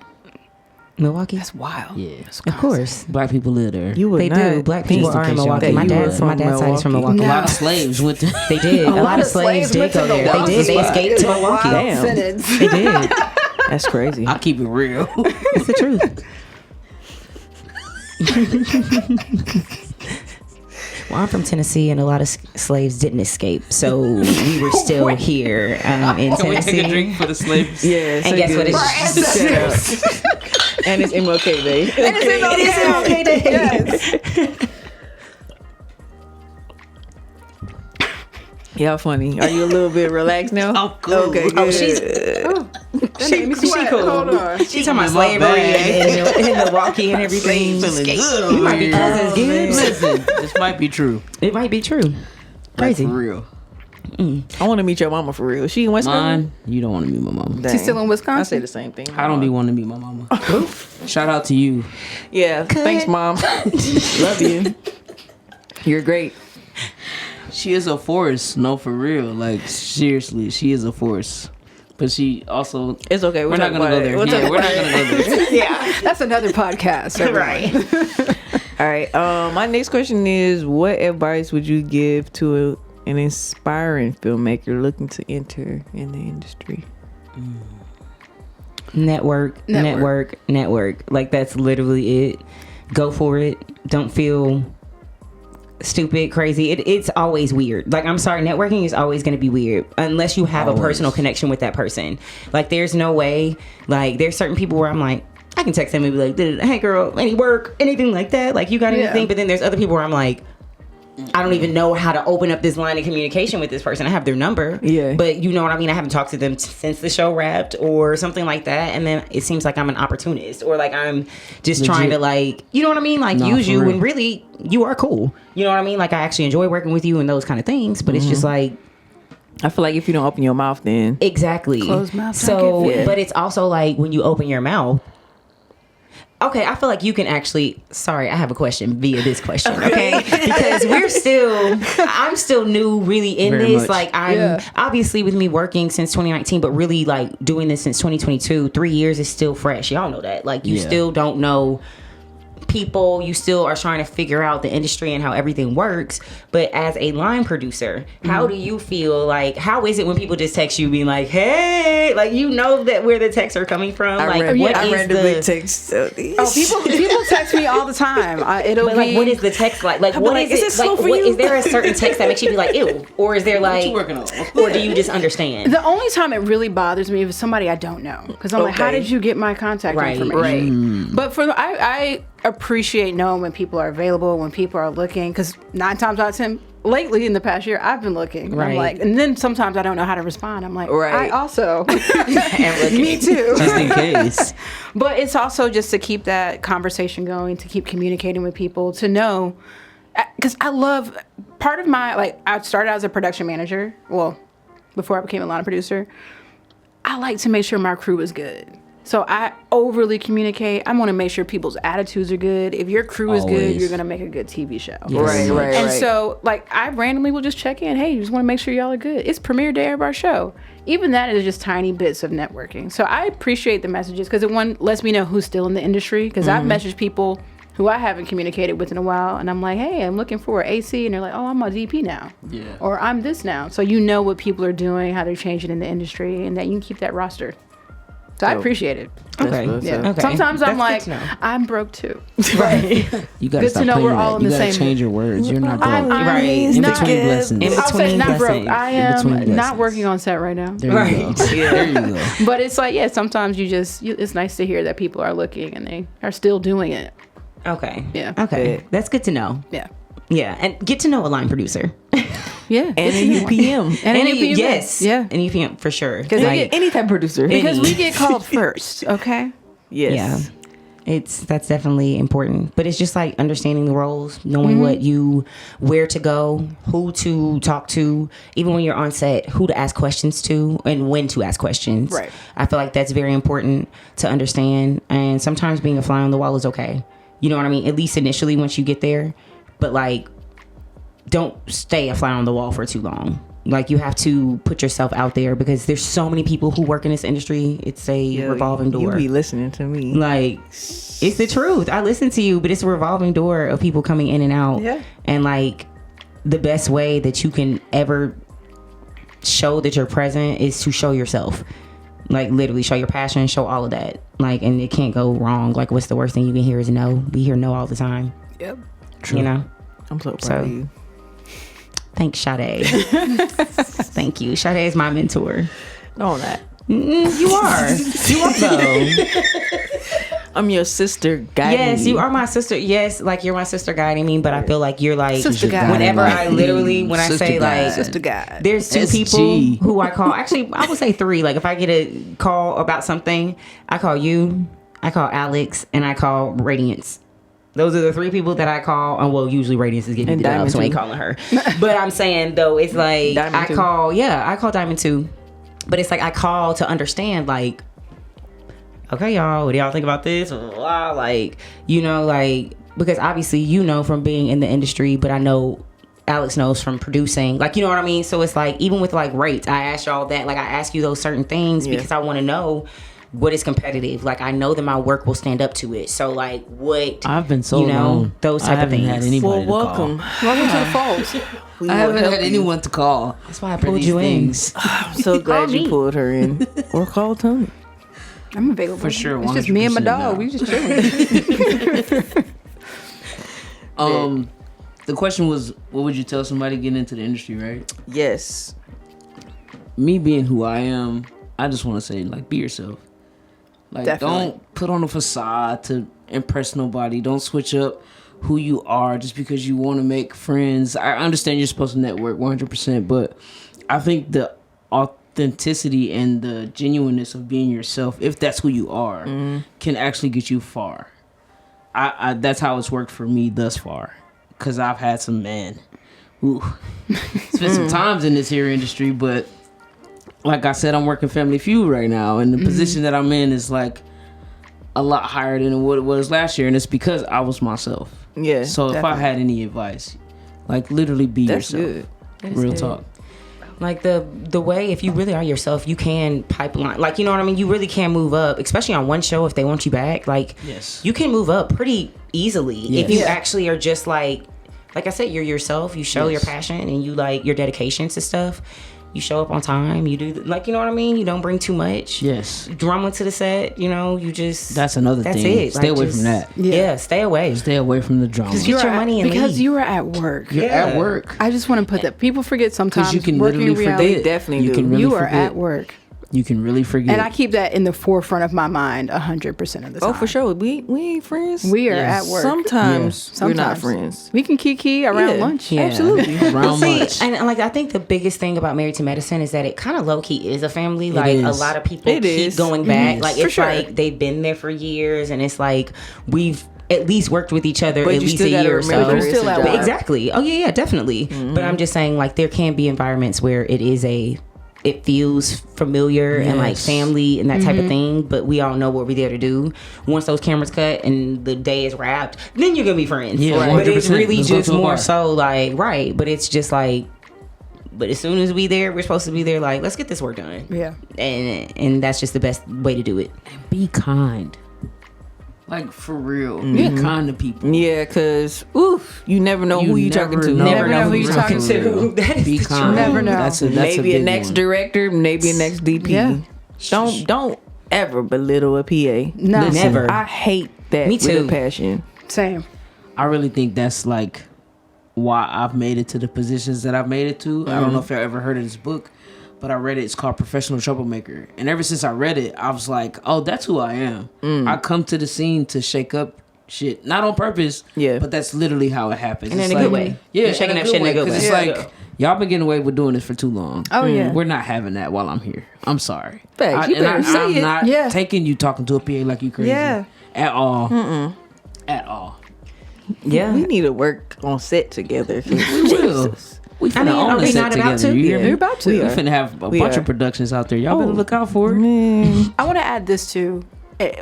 Milwaukee? That's wild. Yeah. Of course. Black people live there. you would They not do. Black think people are in that Milwaukee. you My were dad's from side is from Milwaukee. Milwaukee. A lot of slaves went to. They did. A lot of slaves did go there. They did. They escaped to Milwaukee. Damn. Sentence. They did. That's crazy. I keep it real. It's the truth. Well, I'm from Tennessee, and a lot of slaves didn't escape, so we were still here in Can we Tennessee. take a drink for the slaves? Yeah. And guess what? It's And it's MLK Day. MLK Day. Yes. Y'all funny. Are you a little bit relaxed now? I'm cool. Okay, good. Oh, she's she cool. Hold on. She's talking about in my slavery bag. in Milwaukee and everything. Feeling good. You over might be here. cousins, Gibbs. Listen, this might be true. It might be true. Like, Crazy. for real. I want to meet your mama for real. She in West Mine, you don't want to meet my mama. Dang. She's still in Wisconsin? I say the same thing. I don't be wanting to meet my mama. Shout out to you. Yeah. Thanks, Mom. Love you. You're great. She is a force. No, for real. Like, seriously, she is a force. But she also. It's okay. We're not gonna go there. Yeah, we're not gonna go there. Yeah. That's another podcast. Right. All right. My next question is, what advice would you give to an inspiring filmmaker looking to enter in the industry? Network. Like, that's literally it. go for it. Don't feel stupid, crazy. It's always weird. Like, I'm sorry, networking is always going to be weird unless you have a personal connection with that person. Like, there's no way. Like, there's certain people where I'm like, I can text them and be like, hey girl, any work, anything like that, like, you got anything? But then there's other people where I'm like, I don't even know how to open up this line of communication with this person. I have their number, but you know what I mean? I haven't talked to them since the show wrapped or something like that. And then it seems like I'm an opportunist, or like I'm just trying to, like, you know what I mean? Like, use you when really you are cool. You know what I mean? Like, I actually enjoy working with you and those kind of things, but it's just like, I feel like if you don't open your mouth, then exactly. Closed mouth. So, but it's also like when you open your mouth. Okay, I feel like you can actually. Sorry, I have a question via this question. Okay, because I'm still new, really in Very this. much. Like, I'm obviously with me working since 2019, but really like doing this since 2022. 3 years is still fresh. Y'all know that. Like, you still don't know people. You still are trying to figure out the industry and how everything works. But as a line producer, how do you feel? Like, how is it when people just text you being like, hey, like, you know that where the texts are coming from? I randomly text. People text me all the time. But like, what is the text like? Like, what is it? Like, is there a certain text that makes you be like, ew? Or is there like, what you working on? Or do you just understand? The only time it really bothers me is somebody I don't know, because I'm like, how did you get my contact information? Right. But I appreciate knowing when people are available, when people are looking, because 9 times out of 10, lately in the past year, I've been looking. Right. I'm like, and then sometimes I don't know how to respond. I'm like, I also, me too. Just in case. But it's also just to keep that conversation going, to keep communicating with people, to know, because I love, part of my, like, I started out as a production manager, well, before I became a line producer. I like to make sure my crew is good. So I overly communicate. I want to make sure people's attitudes are good. If your crew is good, you're going to make a good TV show. Yes. Right. And so, like, I randomly will just check in. Hey, just want to make sure y'all are good. It's premiere day of our show. Even that is just tiny bits of networking. So I appreciate the messages, because it lets me know who's still in the industry. Because I've messaged people who I haven't communicated with in a while, and I'm like, hey, I'm looking for AC, and they're like, oh, I'm a DP now. Yeah. Or I'm this now. So you know what people are doing, how they're changing in the industry, and that you can keep that roster. So I appreciate it. Okay. Yeah. Okay. Sometimes I'm That's like, good to know. I'm broke too. Right. You gotta Good stop to know playing we're that. all in you the gotta same- change your words. You're not broke. I'm Right. In not between good. blessings. In I'll say between not broke. blessings. I In between am not blessings. working on set right now. There you go. There you go. But it's like, yeah, sometimes it's nice to hear that people are looking and they are still doing it. Okay. Yeah. Okay. That's good to know. Yeah. Yeah. And get to know a line producer. Yeah. And a UPM. And a UPM. Yes. Yeah. An UPM for sure. Because Any type of producer. because we get called first, okay? Yes. Yeah. That's definitely important. But it's just like understanding the roles, knowing where to go, who to talk to, even when you're on set, who to ask questions to and when to ask questions. Right. I feel like that's very important to understand. And sometimes being a fly on the wall is okay. You know what I mean? At least initially once you get there. But like, don't stay a fly on the wall for too long. Like, you have to put yourself out there, because there's so many people who work in this industry. It's a revolving door. You be listening to me. Like, it's the truth. I listen to you, but it's a revolving door of people coming in and out. Yeah. And like, the best way that you can ever show that you're present is to show yourself. Like, literally show your passion, show all of that. Like, and it can't go wrong. Like, what's the worst thing you can hear is no. We hear no all the time. Yep. True. You know? I'm so proud of you. Thanks, Sade. Thank you. Sade is my mentor. No, I'm not. You are. You are though. I'm your sister guiding Yes, you are my sister. Yes, like, you're my sister guiding me, but I feel like you're like, Sister guide. whenever I literally, when I Sister say guide. like, Sister guide. there's two SG. people who I call. Actually, I would say 3. Like, if I get a call about something, I call you, I call Alex, and I call Radiance. Those are the 3 people that I call. And well, usually Radiance is getting And the job, Diamond so I ain't too. calling her. But I'm saying though, it's like Diamond I too. call Diamond too. But it's like I call to understand, like, okay, y'all, what do y'all think about this? Blah, like, you know, like, because obviously, you know, from being in the industry, but I know Alex knows from producing, like, you know what I mean? So it's like, even with like rates, I ask y'all that, like, I ask you those certain things because I want to know what is competitive. Like, I know that my work will stand up to it. So like, what, I've been so you know, long. those type I of haven't things. had anybody Well, to welcome. call. Welcome to the fold. I haven't had anyone to call. That's why I for pulled these you things. I'm so glad Call you me. pulled her in. Or call Tony. I'm available. For sure, It's just me and my 100% dog. now. We just chilling. The question was, what would you tell somebody getting into the industry, right? Yes. Me being who I am, I just want to say, like, be yourself. Like, Definitely. don't put on a facade to impress nobody. Don't switch up who you are just because you want to make friends. I understand you're supposed to network 100%, but I think the authenticity and the genuineness of being yourself, if that's who you are, can actually get you far. I that's how it's worked for me thus far, because I've had some spent some times in this here industry, but like I said, I'm working Family Feud right now, and the position that I'm in is like a lot higher than what it was last year, and it's because I was myself. Yeah. So if I had any advice, like literally be That's yourself. good. Real talk. Like the way, if you really are yourself, you can pipeline. Like, you know what I mean? You really can move up, especially on one show if they want you back. Like, Yes. you can move up pretty easily Yes. if you Yeah. actually are just like I said, you're yourself. You show your passion and you like your dedication to stuff. You show up on time. You do like, you know what I mean? You don't bring too much. Yes. Drama to the set. You know, you just That's another that's thing. it. Stay Like, away just- from that. Yeah, stay away. Stay away from the drama. Get your money and because leave. you are at work. You're Yeah. at work. I just want to put that. People forget sometimes. Because you can working literally in reality, forget. They definitely you do. can really you are forget. at work. You can really forget. And I keep that in the forefront of my mind 100% of the time. Oh, for sure. We ain't friends. We are Yes. at work. Sometimes we're not Sometimes. friends. We can kiki around Yeah. lunch. Yeah. Absolutely. Around See, much. and like I think the biggest thing about Married to Medicine is that it kind of low key is a family. Like a is. lot of people It keep is. going back. Like For it's sure. like they've been there for years, and it's like we've at least worked with each other But at you least still a gotta year or remember so. it's still a at job. work. Exactly. Oh yeah, definitely. But I'm just saying, like there can be environments where it feels familiar and like Yes. family and that type of thing, but we all know what we're there to do. Once those cameras cut and the day is wrapped, then you're gonna be friends. Yeah, But it's 100%. really Let's go just to a more bar. so like right. But it's just like, but as soon as we're supposed to be there. Like, let's get this work done. Yeah. And that's just the best way to do it. Be kind. Like, for real. Be kind to people. Yeah, because, oof, you never know who you talking to. Never know who you're talking to. That is Be the kind. Never know. That's a Maybe a big next one. director, maybe a next DP. Yeah. Don't ever belittle a PA. No. Listen. Never. I hate that Me with too. a passion. Same. I really think that's like why I've made it to the positions that I've made it to. I don't know if you ever heard of this book, but I read it. It's called Professional Troublemaker. And ever since I read it, I was like, oh, that's who I am. I come to the scene to shake up shit. Not on purpose, Yeah. but that's literally how it happens. And It's in a good like- way. Yeah, You're shaking up shit in a good 'cause way. It's Yeah. like, y'all been getting away with doing this for too long. Oh, yeah. We're not having that while I'm here. I'm sorry. Facts. You better say I'm it. not Yeah. taking you talking to a PA like you crazy. Yeah. At all. At all. Yeah. We need to work on set together. We will. We finna mean, own are the we set not about together. to? You hear Yeah. me? We're about to. We We finna have a We bunch are. of productions out there. Y'all better look out for it. Man. I want to add this too.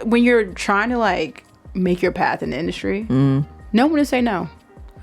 When you're trying to like make your path in the industry, know when to say no.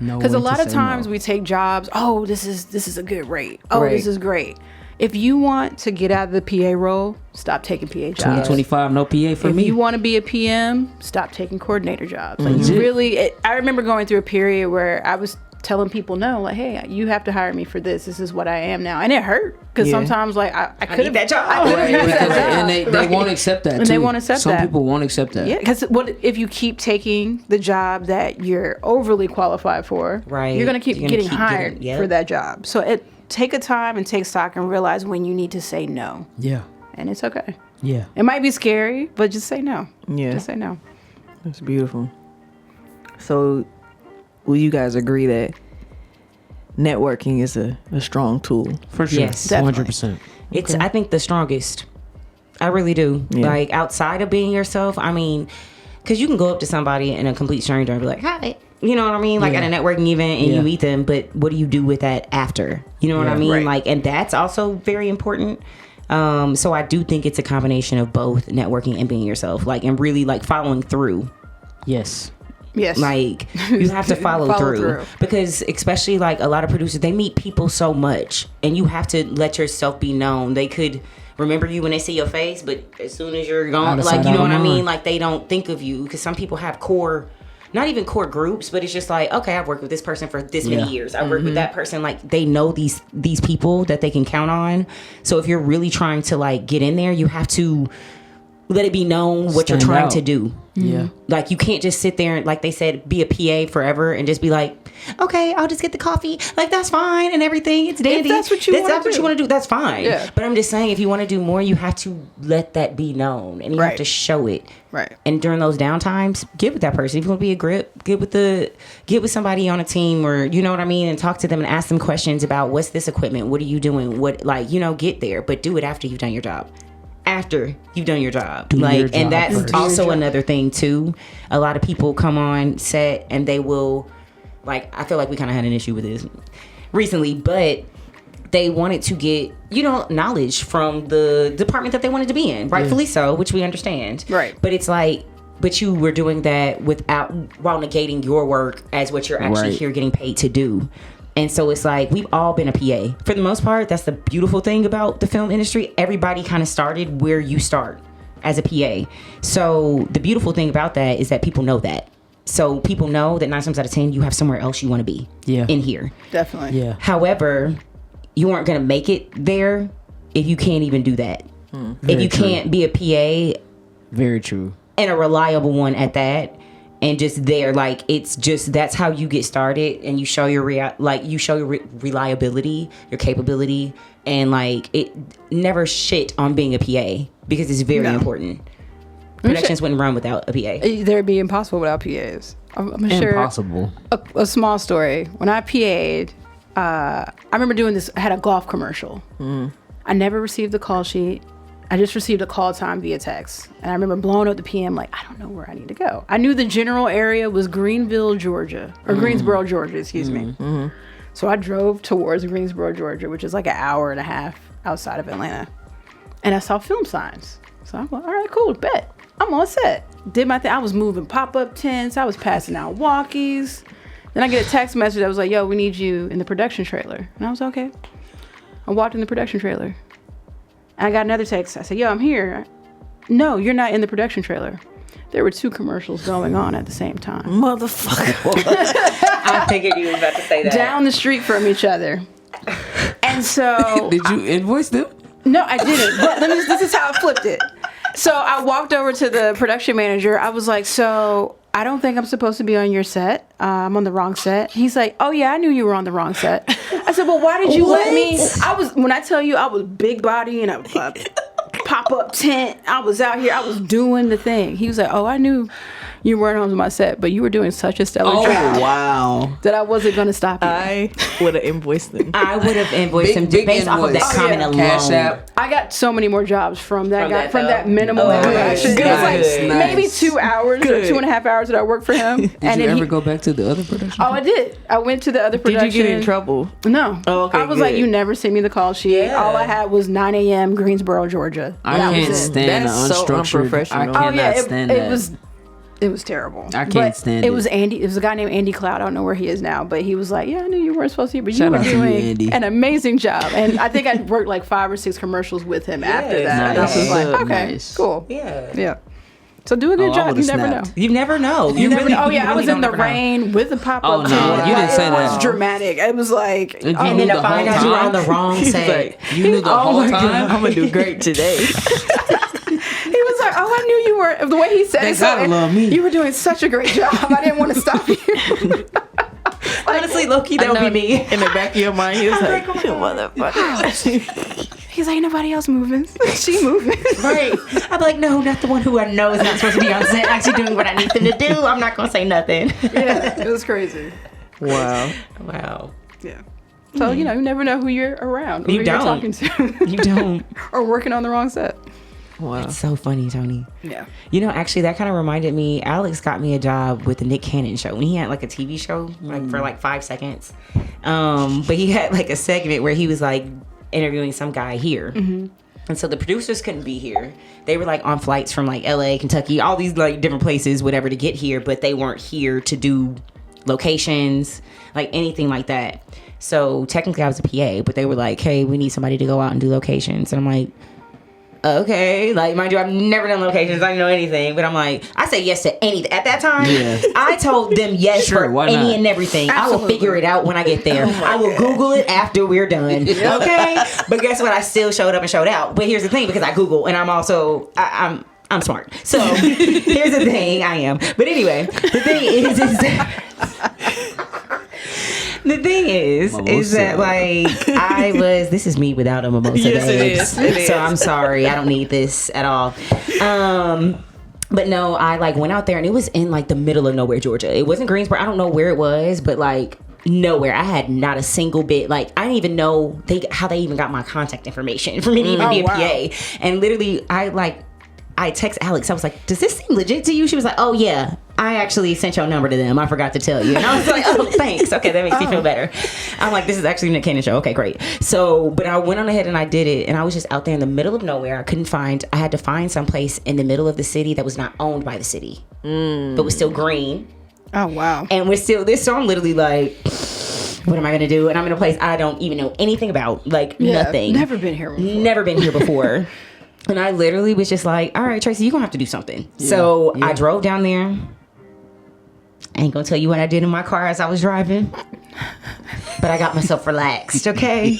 No Because a one to lot of say times no. we take jobs. Oh, this is a good rate. Oh, Right. this is great. If you want to get out of the PA role, stop taking PA jobs. 2025, no PA for If me. you want to be a PM, stop taking coordinator jobs. Like Legit. you really, I remember going through a period where I was telling people no, like, hey, you have to hire me for this. This is what I am now, and it hurt because Yeah. sometimes like I could have need that job. I could've Right, used that because- job. and they won't accept that. And they too. won't accept Some that. people won't accept that. Yeah, because what if you keep taking the job that you're overly qualified for? Right. You're gonna keep You're gonna getting keep hired getting- yep. for that job. So take a time and take stock and realize when you need to say no, Yeah. and it's okay. Yeah. It might be scary, but just say no. Yeah. Just say no. That's beautiful. So, will you guys agree that networking is a strong tool? For sure. Yes. Definitely. 100%. It's I think the strongest. I really do. Yeah. Like outside of being yourself, I mean, because you can go up to somebody and a complete stranger and be like, "Hi," you know what I mean? Like Yeah. at a networking event and Yeah. you meet them, but what do you do with that after? You know what I Yeah. mean? Right. Like, and that's also very important. So I do think it's a combination of both networking and being yourself, like, and really like following through. Yes. Yes. Like you have to follow, Follow through. through. Because especially like a lot of producers, they meet people so much and you have to let yourself be known. They could remember you when they see your face, but as soon as you're Out gone, of like, sight, you know out what of I mean? mind. Like they don't think of you because some people have not even core groups, but it's just like, okay, I've worked with this person for this many Yeah. years. I've worked with that person. Like they know these people that they can count on. So if you're really trying to like get in there, you have to let it be known what you're Stand trying out. to do. Yeah. Like, you can't just sit there and, like they said, be a PA forever and just be like, okay, I'll just get the coffee. Like, that's fine and everything. It's dandy. If that's what you That's want to what do. you want to do. That's fine. Yeah. But I'm just saying, if you want to do more, you have to let that be known and you have Right. to show it. Right. And during those downtimes, get with that person. If you want to be a grip, get with somebody on a team, or you know what I mean, and talk to them and ask them questions about what's this equipment, what are you doing, what, like, you know, get there, but do it after you've done your job. After you've done your job. Do Like, your job and that's first. also another thing too. A lot of people come on set and they will, like, I feel like we kind of had an issue with this recently, but they wanted to get, you know, knowledge from the department that they wanted to be in, rightfully so, which we understand. Right. But it's like, but you were doing that while negating your work as what you're actually Right. here getting paid to do. And so it's like, we've all been a PA. For the most part, that's the beautiful thing about the film industry. Everybody kind of started where you start as a PA. So the beautiful thing about that is that people know that. So people know that 9 times out of 10, you have somewhere else you want to be in here. Definitely. Yeah. However, you aren't going to make it there if you can't even do that. If you can't be a PA Very true. and a reliable one at that, and just there, like, it's just, that's how you get started, and you show your reliability, your capability, and like, it never shit on being a PA, because it's very important. Productions wouldn't run without a PA. There'd be impossible without PAs. I'm gonna share Impossible. a small story. When I PA'd, I remember doing this. I had a golf commercial. I never received the call sheet. I just received a call time via text. And I remember blowing up the PM like, I don't know where I need to go. I knew the general area was Greenville, Georgia. Or Greensboro, Georgia, excuse me. So I drove towards Greensboro, Georgia, which is like an hour and a half outside of Atlanta. And I saw film signs. So I'm like, all right, cool, bet. I'm on set. Did my thing. I was moving pop-up tents. I was passing out walkies. Then I get a text message that was like, yo, we need you in the production trailer. And I was okay. I walked in the production trailer. And I got another text. I said, yo, I'm here. No, you're not in the production trailer. There were 2 commercials going on at the same time. Motherfucker. I figured you were about to say that. Down the street from each other. And so... Did you invoice them? No, I didn't. But this is how I flipped it. So I walked over to the production manager. I was like, so I don't think I'm supposed to be on your set. I'm on the wrong set. He's like, oh yeah, I knew you were on the wrong set. I said, well, why did you let me? When I tell you I was big body in a pop-up tent, I was out here, I was doing the thing. He was like, oh, I knew you weren't on my set, but you were doing such a stellar job Wow. that I wasn't going to stop you. I would have invoiced them. I would have invoiced him Big based off of that invoice. comment yeah. alone. Cash App. I got so many more jobs from that From guy, that, from though. that minimal Oh, interaction. good. It was like Nice. maybe 2 hours or 2.5 hours that I worked for him. Did and you then ever go back to the other production? Oh, I did. I went to the other Did production. you get in trouble? No. Oh, okay, I was like, good. you never sent me the call sheet. Yeah. All I had was 9 a.m. Greensboro, Georgia. I That can't was it. stand That's so the unstructured. unprofessional. I Oh, cannot Oh yeah, stand it that. it was terrible. I can't But stand it. it. Was Andy. It was a guy named Andy Cloud. I don't know where he is now, but he was like, yeah, I knew you weren't supposed to, but Shout you were out to you, doing Andy. an amazing job. And I think I worked like 5 or 6 commercials with him after that. And I was Nice. like, okay, Nice. cool. Yeah. Yeah. So do a good Oh, I job. would've You never know. snapped. You never know. You never really- know. Oh yeah, you I was really in the don't never know. rain with the pop-up Oh, no, tent. you didn't say It was that. dramatic. It was like, And you And knew then the to find whole out you were on time? the wrong set. like, You knew the whole I'm time? gonna do great today. he was like, oh, I knew you were. The way he said They it, gotta love me. You were doing such a great job. I didn't want to stop you. Honestly, low-key, that would be me. In the back of your mind, he was like, you motherfucker. He's like, ain't nobody else moving. She moving. Right. I'm like, no, not the one who I know is not supposed to be on set actually doing what I need them to do. I'm not going to say nothing. Yeah, it was crazy. Wow. Wow. Yeah. So, you never know who you're around or You who don't. you're talking to. You don't. Or working on the wrong set. Wow. It's so funny, Tony. Yeah. You know, actually, that kind of reminded me. Alex got me a job with the Nick Cannon show when he had like a TV show, like for like 5 seconds. But he had like a segment where he was like interviewing some guy here. Mm-hmm. And so the producers couldn't be here. They were like on flights from like LA, Kentucky, all these like different places, whatever, to get here, but they weren't here to do locations, like anything like that. So technically I was a PA, but they were like, hey, we need somebody to go out and do locations. And I'm like, okay, like, mind you, I've never done locations, I don't know anything, but I'm like, I say yes to anything. At that time, Yeah. I told them yes Sure, for why any not? and everything. I will Absolutely. figure it out when I get there. I will Google it after we're done. Okay? But guess what? I still showed up and showed out. But here's the thing, because I Google, and I'm also, I'm I'm smart. So here's the thing. I am. But anyway, the thing is the thing is that like I was. This is me without a mimosa. Yes, babes. it is. So I'm sorry. I don't need this at all. But no, I like went out there and it was in like the middle of nowhere, Georgia. It wasn't Greensboro. I don't know where it was, but like nowhere. I had not a single bit. Like I didn't even know how they even got my contact information for me to even be a PA. And literally, I text Alex. I was like, "Does this seem legit to you?" She was like, "Oh yeah, I actually sent your number to them. I forgot to tell you." And I was like, "Oh, thanks. Okay, that makes me feel better." I'm like, "This is actually Nick Cannon show. Okay, great." So, but I went on ahead and I did it, and I was just out there in the middle of nowhere. I had to find some place in the middle of the city that was not owned by the city, but was still green. Oh wow! And we're still this. So I'm literally like, what am I gonna do? And I'm in a place I don't even know anything about, like nothing. Never been here before. Never been here before. And I literally was just like, all right, Tracy, you're going to have to do something. Yeah. So I drove down there. I ain't going to tell you what I did in my car as I was driving. But I got myself relaxed, okay?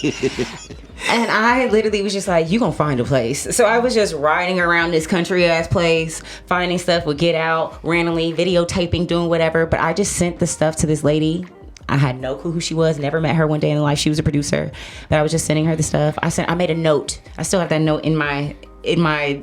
And I literally was just like, you going to find a place. So I was just riding around this country-ass place, finding stuff, would get out, randomly, videotaping, doing whatever. But I just sent the stuff to this lady. I had no clue who she was, never met her one day in life. She was a producer. But I was just sending her the stuff. I made a note. I still have that note in my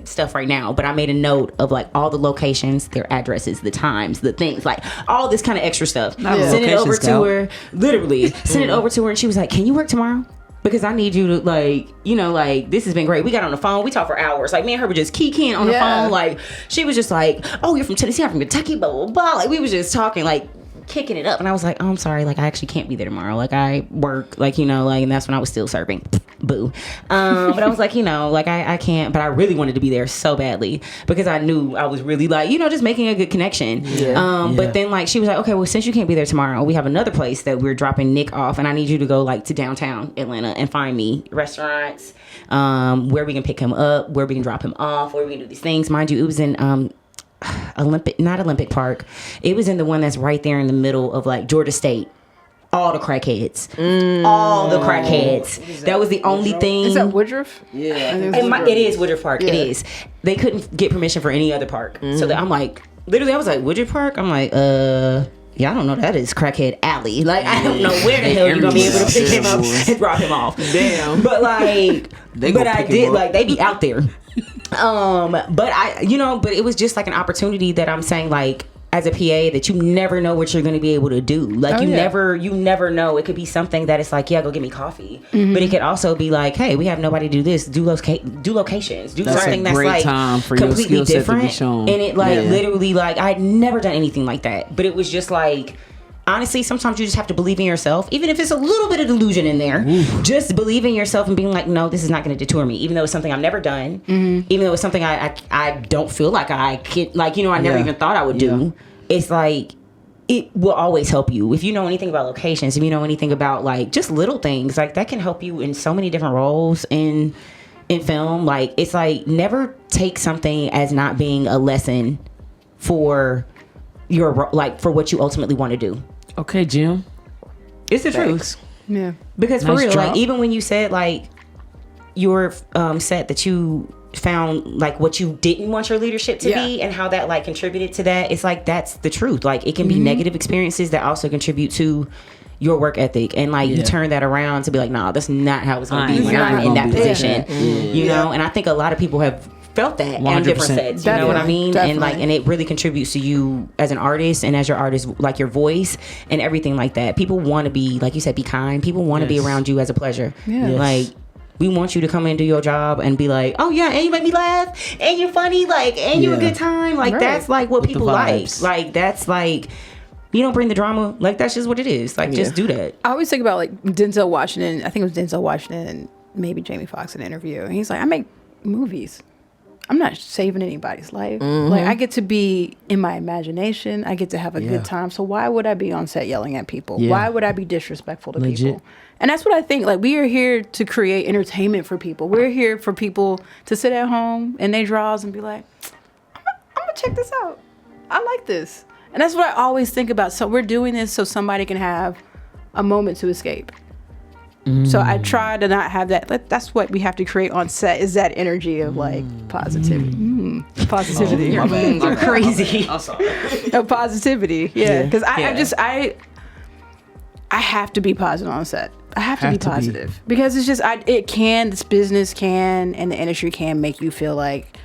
stuff right now, but I made a note of like all the locations, their addresses, the times, the things, like all this kind of extra stuff. Send it over to her, literally send it over to her, and she was like, "Can you work tomorrow? Because I need you to like, you know, like this has been great. We got on the phone, we talked for hours. Like me and her were just keying on the phone. Like she was just like, oh, you're from Tennessee, I'm from Kentucky, blah blah blah. Like we was just talking, like kicking it up, and I was like, oh, I'm sorry, like I actually can't be there tomorrow, like I work, like, you know, like, and that's when I was still serving, boo. But I was like, you know, like I can't, but I really wanted to be there so badly because I knew I was really like, you know, just making a good connection. But then like she was like, okay, well, since you can't be there tomorrow, we have another place that we're dropping Nick off, and I need you to go like to downtown Atlanta and find me restaurants, where we can pick him up, where we can drop him off, where we can do these things. Mind you, it was in not Olympic Park. It was in the one that's right there in the middle of like Georgia State. All the crackheads. All the crackheads. That was the only thing. Is that Woodruff? Yeah. It is Woodruff Park. Yeah. It is. They couldn't get permission for any other park. So I'm like, literally, I was like, Woodruff Park? I'm like, yeah, I don't know. That is Crackhead Alley. Like, I don't know where the hell you're going to be able to pick him up and drop him off. Damn. But like, but I did, like, they be out there. But it was just like an opportunity that I'm saying, like, as a PA, that you never know what you're going to be able to do. Like, you never know. It could be something that it's like, yeah, go get me coffee. But it could also be like, hey, we have nobody do this. Do locations. Do something that's like time for completely your skill set different. to be shown. And it like literally, like, I'd never done anything like that. But it was just like, honestly, sometimes you just have to believe in yourself, even if it's a little bit of delusion in there. Just believe in yourself and being like, no, this is not going to deter me, even though it's something I've never done, even though it's something I don't feel like I could, like, you know, I never even thought I would do. It's like, it will always help you. If you know anything about locations, if you know anything about like just little things, like that can help you in so many different roles in film. Like, it's like, never take something as not being a lesson for your, like, for what you ultimately want to do. Okay, Jim. It's the truth. Yeah. Because for real, like, even when you said like your set that you found like what you didn't want your leadership to be and how that like contributed to that, it's like, that's the truth. Like, it can be negative experiences that also contribute to your work ethic, and like you turn that around to be like, nah, that's not how it's gonna be when I'm in that position. You know, and I think a lot of people have felt that on different sets, you know what I mean? Definitely. And like, and it really contributes to you as an artist, and as your artist, like your voice and everything like that. People want to be, like you said, be kind. People want to be around you as a pleasure. Like, we want you to come in and do your job and be like, oh yeah, and you make me laugh, and you're funny, like, and you're a good time. Like, that's like what people like. Like, that's like, you don't bring the drama. Like, that's just what it is. Like, just do that. I always think about like Denzel Washington. I think it was Denzel Washington and maybe Jamie Foxx in an interview. And he's like, I make movies. I'm not saving anybody's life. Like, I get to be in my imagination. I get to have a good time. So why would I be on set yelling at people? Why would I be disrespectful to people? And that's what I think. Like, we are here to create entertainment for people. We're here for people to sit at home in their drawers and be like, I'm gonna check this out. I like this. And that's what I always think about. So we're doing this so somebody can have a moment to escape. So I try to not have that. That's what we have to create on set, is that energy of like positivity. Positivity. My bad. You're crazy. I'm sorry. Of positivity. Yeah. Because Yeah. I have to be positive on set. I have to be positive. Because it's just, this business can, and the industry can make you feel like,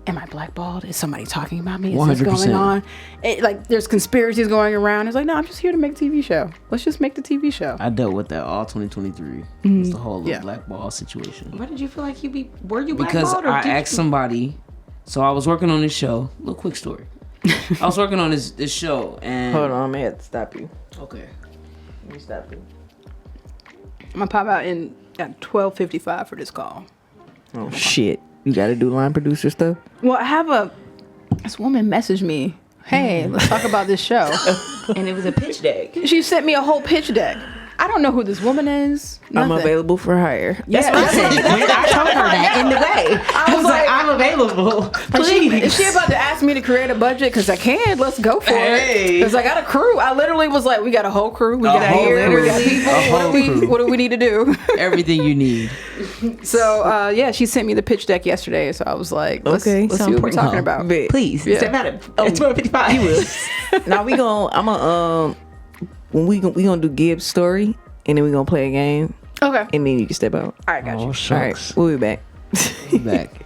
am I blackballed? Is somebody talking about me? Is this 100%. going on? Like, there's conspiracies going around. It's like, no, I'm just here to make a TV show. Let's just make the TV show. I dealt with that all 2023. It's the whole blackball situation. Why did you feel like were you Because blackballed, or I did asked you? somebody. So I was working on this show. Little quick story. I was working on this show and Hold on, I had to stop you. Okay. Let me stop you. I'm going to pop out at 12:55 for this call. Oh shit! You got to do line producer stuff. Well, I have this woman messaged me, hey, let's talk about this show. And it was a pitch deck. She sent me a whole pitch deck. I don't know who this woman is. I'm Nothing. available for hire. That's what I said. I told her that in the way. I was like, I'm available. Please. Is she about to ask me to create a budget? Because I can. Let's go for Hey. it. Because I got a crew. I literally was like, we got a whole crew. We got whole here. We got crew. people. A whole crew. What do we need to do? Everything you need. So, she sent me the pitch deck yesterday. So I was like, let's Okay. see So what we're important. talking about. Bet. Please. Yeah. Step out at 12:55. Now when we gonna do Gibbs' story, and then we gonna play a game, Okay. and then you can step out. All right, got you. Oh, All right, shucks. we'll be back. Back.